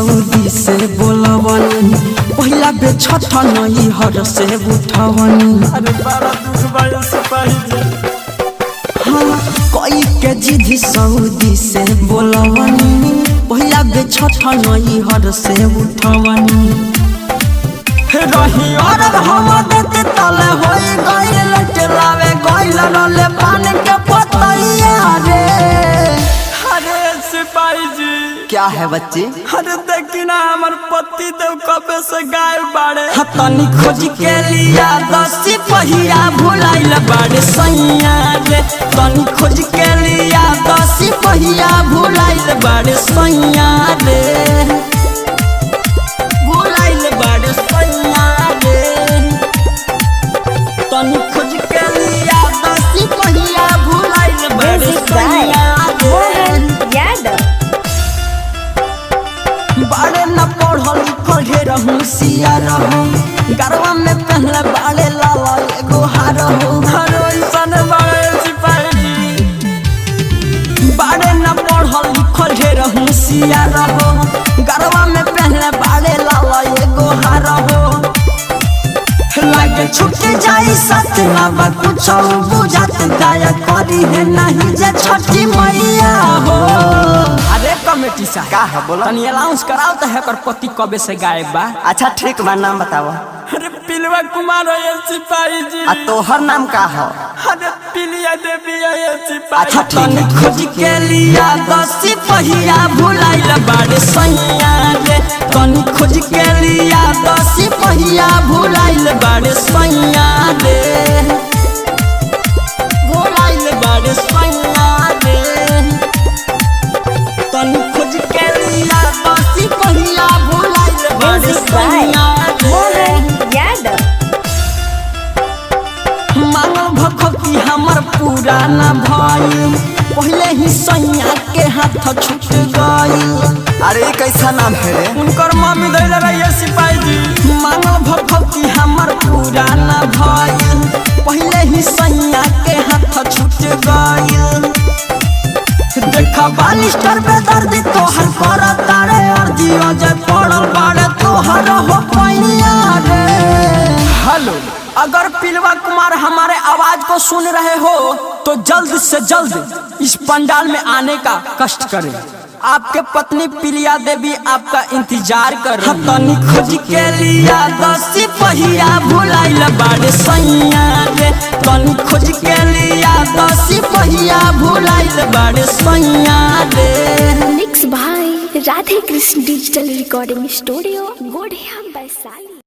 Saudi से बोलवनी पहिला बे छठ नहीं हर से उठवनी। अरे बड़ा दुख भाई सिपाही जी। हाँ कोई के जिद सऊदी से बोलवनी पहिला बे छठ नहीं हर से उठवनी। रही और हम देते तले होई गइल चलावे गइल रोले पान के पतैया रे। अरे सिपाही जी क्या है बच्चे? अरे देखी ना हमार पति देव कबे से गायब बाड़े। तनी खोज के लिया 10 पहिया भुलाइल बाड़े सैया रे। तनी खोज के लिया 10 पहिया भुलाइल बाड़े सैया रे। भुलाइल बाड़े सैया रे। तनी खोज के लिया 10 पहिया भुलाइल बाड़े सैया रे। बाड़े न पढ़ल लिखल ढेर होशियार हो गरवा में पहले बाड़े लाला एगो हार हो। ऐसन बाड़े सिपाही जी। बाड़े न पढ़ल लिखल ढेर होशियार हो गरवा में पहले बाड़े लाला एगो हार हो। लागे छूट जाई सत बाबा कुछ बुझात दया करी है नहीं जे छठी मैया हो। अरे कमेटी साहब का है बोलो? तनी अलाउंस कराओ तो हेकर पति कबे से गायब बा। अच्छा ठीक बा, नाम बताओ। अरे पिलवा कुमार है ये सिपाही जी। आ तोहर नाम का हो? अरे पिलिया देवी है ये सिपाही। अच्छा ठीक तनी है। खोज के लिया 10 पहिया भुलाइल बाड़े सैया रे। तनी खोज के लिया 10 पहिया भुलाइल बाड़े सैया रे। भुलाइल बाड़े सैया रे। तनी खोज के लिया 10 पहिया भुलाइल बाड़े सैया रे। मांगल भखकी हमर पुराना भाई पहले ही सैया के हाथ छूट गई। अरे कैसा नाम है रे? उनकर मम्मी दैले रही सिपाही जी। मांगल भखकी हमर पुराना भाई पहले ही सैया के हाथ छूट गई। देखा बालिस्टर पे दर्द तोहर कर तारे अर्जी अजय पड़ल बाड़े तोहर हो पैया रे। हेलो, अगर पिलवा कुमार हमारे आवाज को सुन रहे हो तो जल्द से जल्द इस पंडाल में आने का कष्ट करें। आपके पत्नी प्रिया देवी आपका इंतजार कर रही। तनी खोज के लिया 10 पहिया भुलाइल बाड़े सैया रे। तनी खोज के लिया 10 पहिया भुलाइल बाड़े सैया रे। मिक्स भाई Radhe Krishna digital recording studio गोढ़िया वैशाली।